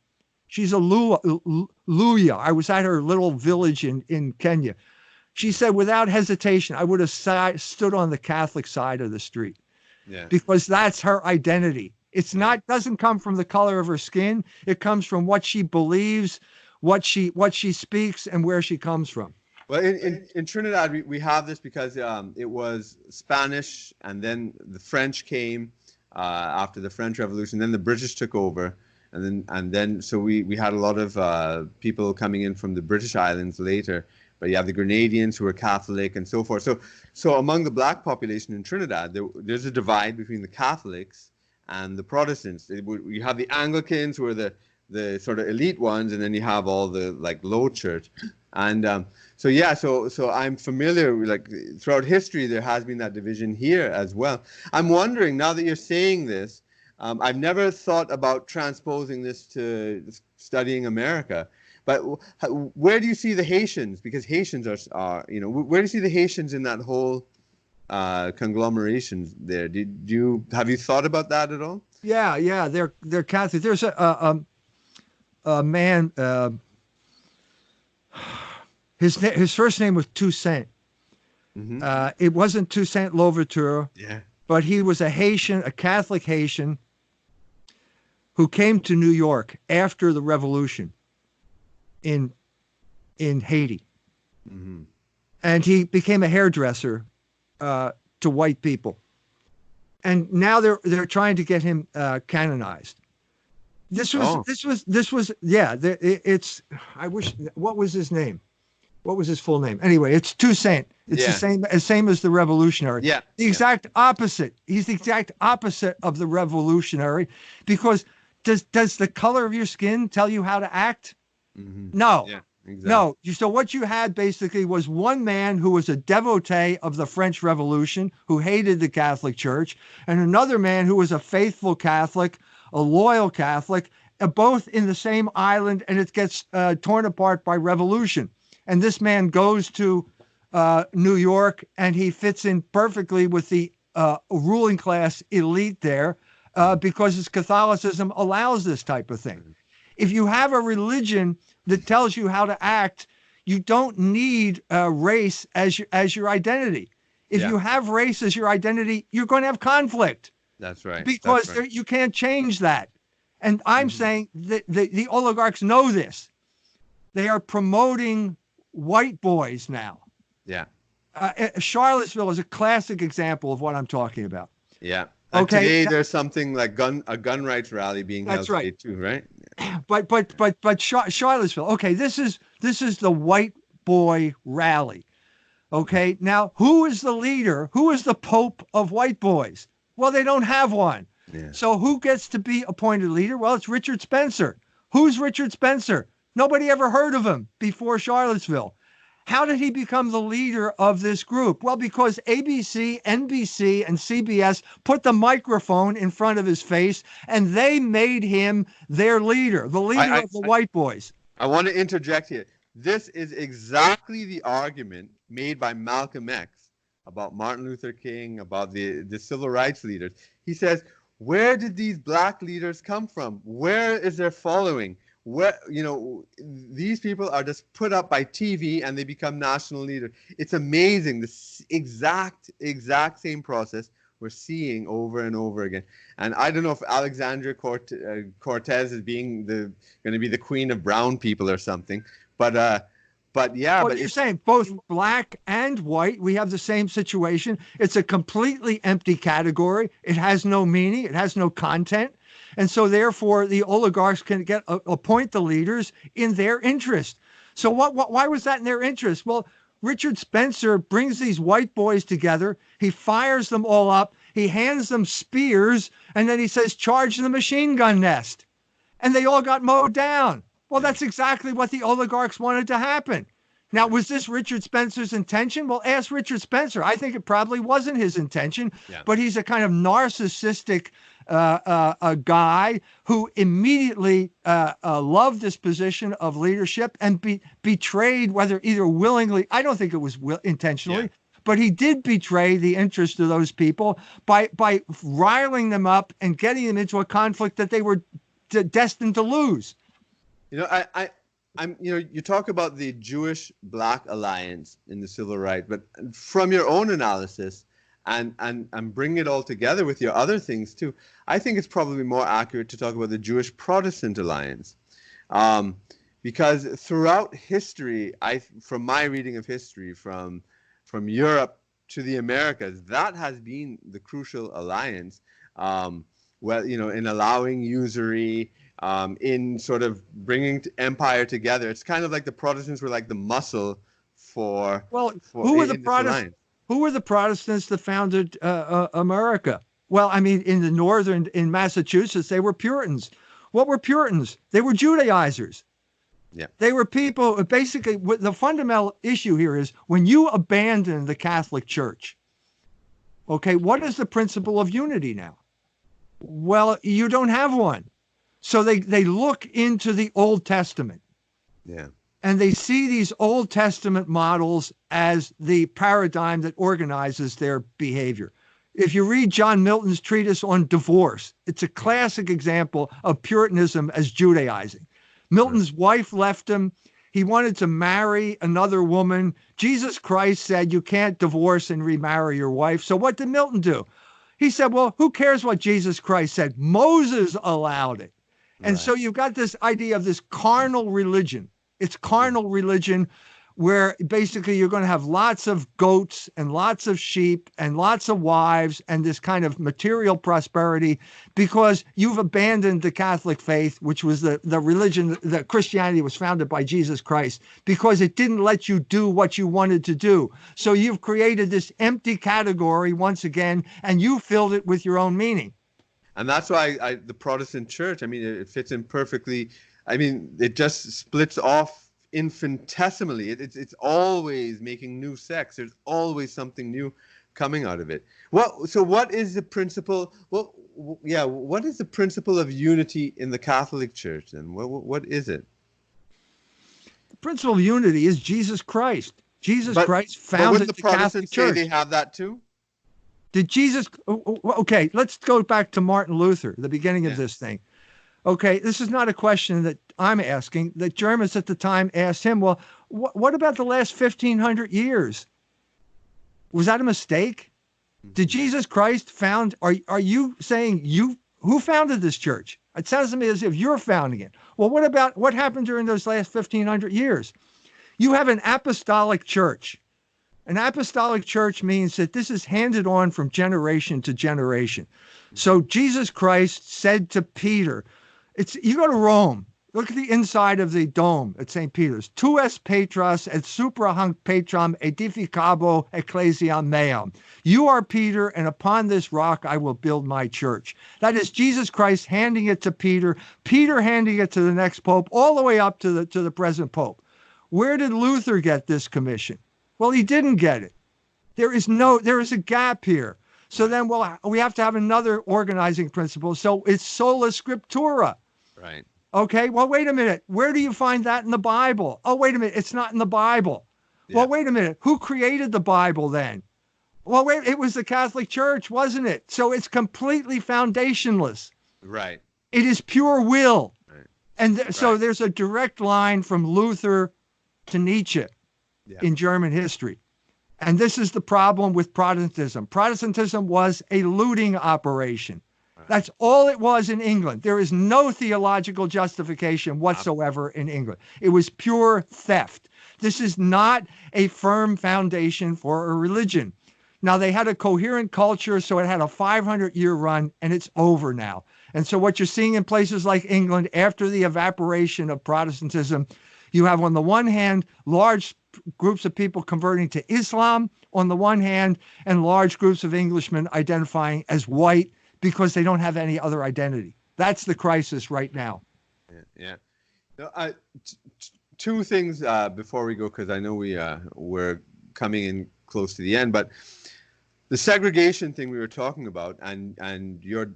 She's a Luya. I was at her little village in Kenya. She said, without hesitation, I would have stood on the Catholic side of the street. Yeah. Because that's her identity. It's not, doesn't come from the color of her skin. It comes from what she believes, what she speaks, and where she comes from. Well, in Trinidad, we have this because it was Spanish, and then the French came after the French Revolution. Then the British took over, and then so we had a lot of people coming in from the British islands later. But you have the Grenadians who are Catholic and so forth. So among the black population in Trinidad, there's a divide between the Catholics and the Protestants. You have the Anglicans who are the sort of elite ones, and then you have all the like low church. And so I'm familiar, like throughout history, there has been that division here as well. I'm wondering, now that you're saying this, I've never thought about transposing this to studying America. But where do you see the Haitians? Because Haitians are where do you see the Haitians in that whole conglomeration there? Have you thought about that at all? Yeah, they're Catholic. There's a man. His first name was Toussaint. Mm-hmm. It wasn't Toussaint Louverture. Yeah. But he was a Haitian, a Catholic Haitian, who came to New York after the Revolution. In Haiti. Mm-hmm. And he became a hairdresser to white people. And now they're trying to get him canonized. It's I wish, what was his name? What was his full name? Anyway, it's Toussaint. It's the same as the revolutionary. Yeah. The exact opposite. He's the exact opposite of the revolutionary, because does the color of your skin tell you how to act? Mm-hmm. No, exactly. No. So what you had basically was one man who was a devotee of the French Revolution, who hated the Catholic Church, and another man who was a faithful Catholic, a loyal Catholic, both in the same island, and it gets torn apart by revolution. And this man goes to New York, and he fits in perfectly with the ruling class elite there because his Catholicism allows this type of thing. If you have a religion that tells you how to act, you don't need race as your identity. If you have race as your identity, you're going to have conflict. That's right. Because you can't change that. And I'm saying that the oligarchs know this. They are promoting white boys now. Yeah. Charlottesville is a classic example of what I'm talking about. Yeah. And today there's something like a gun rights rally being held today too, right? But Charlottesville. Okay, this is the white boy rally. Okay, now who is the leader? Who is the Pope of white boys? Well, they don't have one. Yeah. So who gets to be appointed leader? Well, it's Richard Spencer. Who's Richard Spencer? Nobody ever heard of him before Charlottesville. How did he become the leader of this group? Well, because ABC, NBC, and CBS put the microphone in front of his face, and they made him their leader, the leader of the white boys. I want to interject here. This is exactly the argument made by Malcolm X about Martin Luther King, about the civil rights leaders. He says, where did these black leaders come from? Where is their following? Where, these people are just put up by TV and they become national leaders. It's amazing. The exact same process we're seeing over and over again. And I don't know if Alexandria Cortez is going to be the queen of brown people or something, but yeah. Well, but you're saying both black and white, we have the same situation. It's a completely empty category. It has no meaning. It has no content. And so therefore the oligarchs can appoint the leaders in their interest. So why was that in their interest? Well, Richard Spencer brings these white boys together. He fires them all up. He hands them spears. And then he says, charge the machine gun nest. And they all got mowed down. Well, that's exactly what the oligarchs wanted to happen. Now, was this Richard Spencer's intention? Well, ask Richard Spencer. I think it probably wasn't his intention, but he's a kind of narcissistic a guy who immediately loved this position of leadership and betrayed, whether either willingly, I don't think it was intentionally, but he did betray the interest of those people by riling them up and getting them into a conflict that they were destined to lose. You talk about the Jewish-Black alliance in the civil rights, but from your own analysis and bring it all together with your other things too, I think it's probably more accurate to talk about the Jewish-Protestant alliance, because throughout history, from my reading of history, from Europe to the Americas, that has been the crucial alliance. In allowing usury. In sort of bringing empire together. It's kind of like the Protestants were like the muscle for. Well, who were the Protestants? Who were the Protestants that founded America? Well, I mean, in Massachusetts, they were Puritans. What were Puritans? They were Judaizers. Yeah. They were people, basically, the fundamental issue here is when you abandon the Catholic Church, okay, what is the principle of unity now? Well, you don't have one. So they look into the Old Testament. Yeah. And they see these Old Testament models as the paradigm that organizes their behavior. If you read John Milton's treatise on divorce, it's a classic example of Puritanism as Judaizing. Milton's wife left him. He wanted to marry another woman. Jesus Christ said you can't divorce and remarry your wife. So what did Milton do? He said, well, who cares what Jesus Christ said? Moses allowed it. And so you've got this idea of this carnal religion. It's carnal religion where basically you're going to have lots of goats and lots of sheep and lots of wives and this kind of material prosperity because you've abandoned the Catholic faith, which was the religion that Christianity was founded by Jesus Christ, because it didn't let you do what you wanted to do. So you've created this empty category once again, and you filled it with your own meaning. And that's why the Protestant church, I mean, it fits in perfectly. I mean, it just splits off infinitesimally. It's always making new sects. There's always something new coming out of it. So what is the principle? Well, yeah, what is the principle of unity in the Catholic Church then? What is it? The principle of unity is Jesus Christ. Christ founded the Catholic Church. Say they have that too? Did Jesus? Okay, let's go back to Martin Luther, the beginning of this thing. Okay, this is not a question that I'm asking. The Germans at the time asked him, well, what about the last 1,500 years? Was that a mistake? Did Jesus Christ found, are you saying who founded this church? It sounds to me as if you're founding it. Well, what happened during those last 1,500 years? You have an apostolic church. An apostolic church means that this is handed on from generation to generation. So Jesus Christ said to Peter, you go to Rome, look at the inside of the dome at St. Peter's. Tu es Petros et supra hanc Petram edificabo ecclesiam meam. You are Peter, and upon this rock I will build my church. That is Jesus Christ handing it to Peter, Peter handing it to the next pope, all the way up to the present pope. Where did Luther get this commission? Well, he didn't get it. There is a gap here. So then, well, we have to have another organizing principle. So it's sola scriptura. Right. Okay, well, wait a minute. Where do you find that in the Bible? Oh, wait a minute. It's not in the Bible. Yeah. Well, wait a minute. Who created the Bible then? Well, wait, it was the Catholic Church, wasn't it? So it's completely foundationless. Right. It is pure will. Right. And so there's a direct line from Luther to Nietzsche in German history. And this is the problem with Protestantism. Protestantism was a looting operation. That's all it was in England. There is no theological justification whatsoever in England. It was pure theft. This is not a firm foundation for a religion. Now, they had a coherent culture, so it had a 500-year run, and it's over now. And so what you're seeing in places like England after the evaporation of Protestantism, you have on the one hand large groups of people converting to Islam on the one hand, and large groups of Englishmen identifying as white because they don't have any other identity. That's the crisis right now. Yeah. No, two things before we go, because I know we're coming in close to the end, but the segregation thing we were talking about and your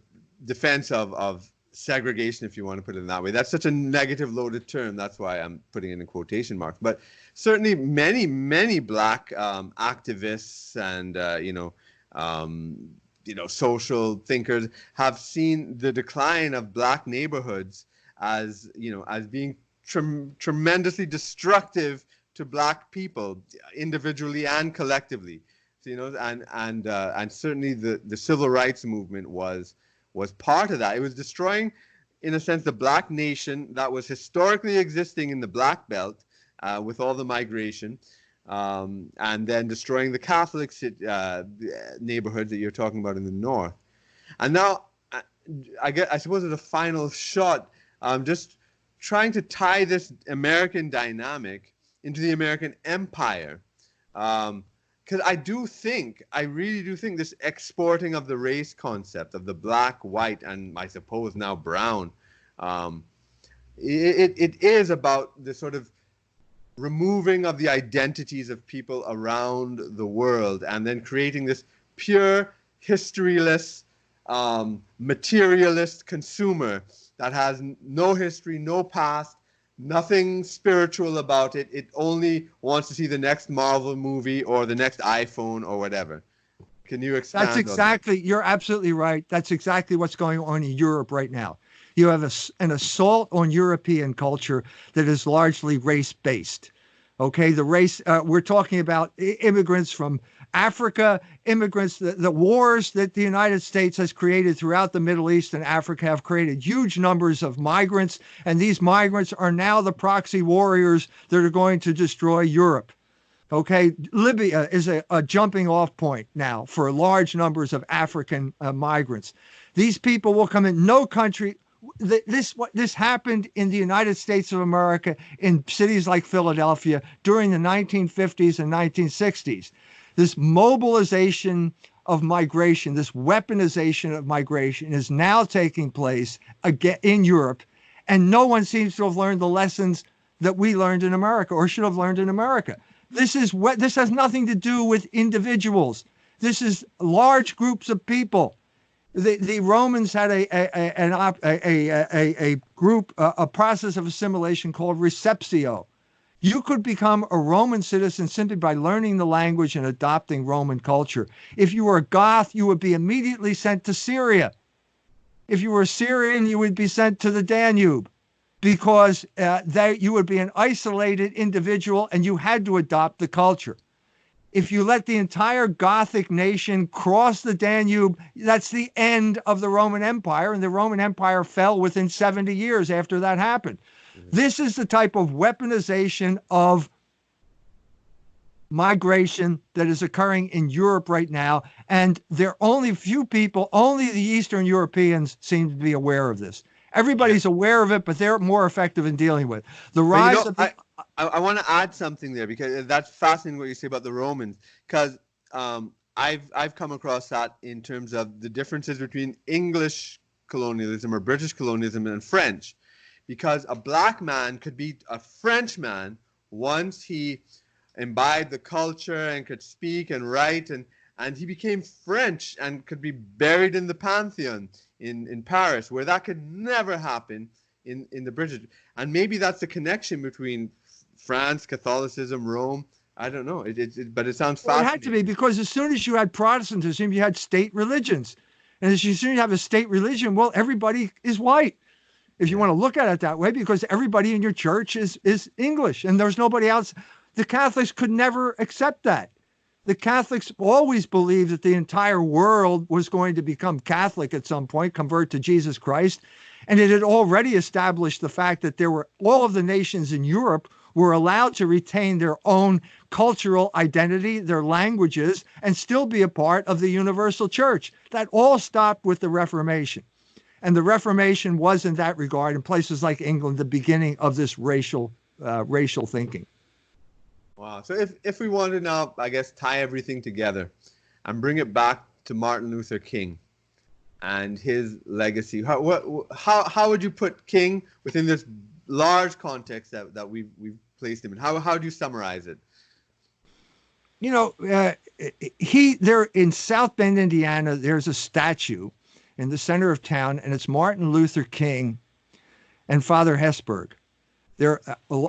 defense of segregation, if you want to put it in that way, that's such a negative loaded term. That's why I'm putting it in quotation marks. But certainly many black activists and social thinkers have seen the decline of black neighborhoods as being tremendously destructive to black people individually and collectively. So, and certainly the civil rights movement was part of that. It was destroying, in a sense, the black nation that was historically existing in the Black Belt with all the migration, and then destroying the Catholic neighborhoods that you're talking about in the north. And now, I suppose as a final shot, just trying to tie this American dynamic into the American empire. Because I really do think this exporting of the race concept of the black, white, and I suppose now brown, it is about the sort of removing of the identities of people around the world and then creating this pure, historyless, materialist consumer that has no history, no past, nothing spiritual about it. It only wants to see the next Marvel movie or the next iPhone or whatever. Can you expand on that? You're absolutely right. That's exactly what's going on in Europe right now. You have an assault on European culture that is largely race-based. Okay, we're talking about immigrants from Africa, the wars that the United States has created throughout the Middle East and Africa have created huge numbers of migrants, and these migrants are now the proxy warriors that are going to destroy Europe. Okay, Libya is a jumping off point now for large numbers of African migrants. These people will come in. No country. This happened in the United States of America in cities like Philadelphia during the 1950s and 1960s. This mobilization of migration, this weaponization of migration is now taking place again in Europe, and no one seems to have learned the lessons that we learned in America or should have learned in America. This has nothing to do with individuals. This is large groups of people. The Romans had a process of assimilation called receptio. You could become a Roman citizen simply by learning the language and adopting Roman culture. If you were a Goth, you would be immediately sent to Syria. If you were a Syrian, you would be sent to the Danube because you would be an isolated individual and you had to adopt the culture. If you let the entire Gothic nation cross the Danube, that's the end of the Roman Empire, and the Roman Empire fell within 70 years after that happened. This is the type of weaponization of migration that is occurring in Europe right now, and there are only few people, only the Eastern Europeans seem to be aware of this. Everybody's aware of it, but they're more effective in dealing with it. The rise of the... I want to add something there because that's fascinating what you say about the Romans, because I've come across that in terms of the differences between English colonialism or British colonialism and French, because a black man could be a French man once he imbibed the culture and could speak and write, and he became French and could be buried in the Pantheon in Paris, where that could never happen in the British. And maybe that's the connection between France, Catholicism, Rome. I don't know. But it sounds fascinating. Well, it had to be, because as soon as you had Protestantism, you had state religions. And as soon as you have a state religion, well, everybody is white, if you want to look at it that way, because everybody in your church is English and there's nobody else. The Catholics could never accept that. The Catholics always believed that the entire world was going to become Catholic at some point, convert to Jesus Christ. And it had already established the fact that all of the nations in Europe were allowed to retain their own cultural identity, their languages, and still be a part of the universal church. That all stopped with the Reformation. And the Reformation was, in that regard, in places like England, the beginning of this racial thinking. Wow. So if we want to now, I guess, tie everything together and bring it back to Martin Luther King and his legacy, how would you put King within this large context that we've placed him in? How do you summarize it? You know, there in South Bend, Indiana, there's a statue in the center of town, and it's Martin Luther King and Father Hesburgh. They're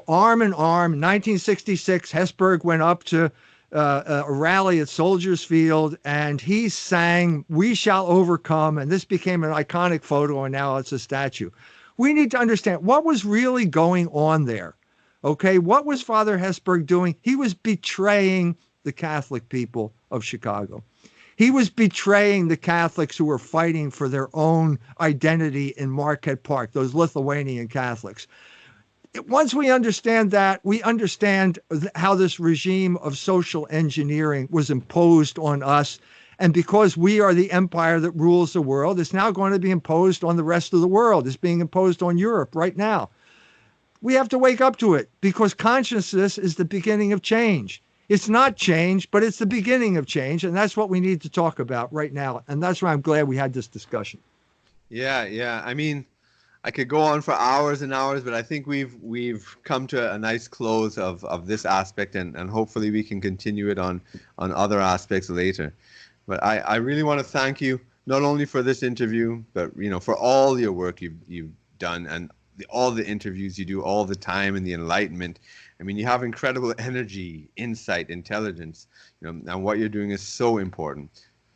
arm in arm. 1966, Hesburgh went up to a rally at Soldiers Field, and he sang, "We Shall Overcome," and this became an iconic photo, and now it's a statue. We need to understand what was really going on there. Okay, what was Father Hesburgh doing? He was betraying the Catholic people of Chicago. He was betraying the Catholics who were fighting for their own identity in Marquette Park, those Lithuanian Catholics. Once we understand that, we understand how this regime of social engineering was imposed on us. And because we are the empire that rules the world, it's now going to be imposed on the rest of the world. It's being imposed on Europe right now. We have to wake up to it, because consciousness is the beginning of change. It's not change, but it's the beginning of change. And that's what we need to talk about right now. And that's why I'm glad we had this discussion. Yeah. I mean, I could go on for hours and hours, but I think we've come to a nice close of this aspect, and hopefully we can continue it on other aspects later. But I really want to thank you, not only for this interview, but for all your work you've done, and all the interviews you do all the time, and the enlightenment. I mean, you have incredible energy, insight, intelligence, and what you're doing is so important.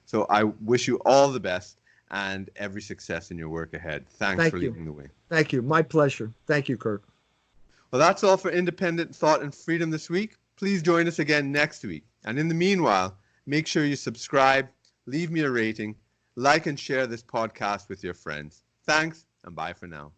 So I wish you all the best and every success in your work ahead. Thanks for leading the way. Thank you. My pleasure. Thank you, Kirk. Well, that's all for Independent Thought and Freedom this week. Please join us again next week. And in the meanwhile, make sure you subscribe, leave me a rating, like and share this podcast with your friends. Thanks, and bye for now.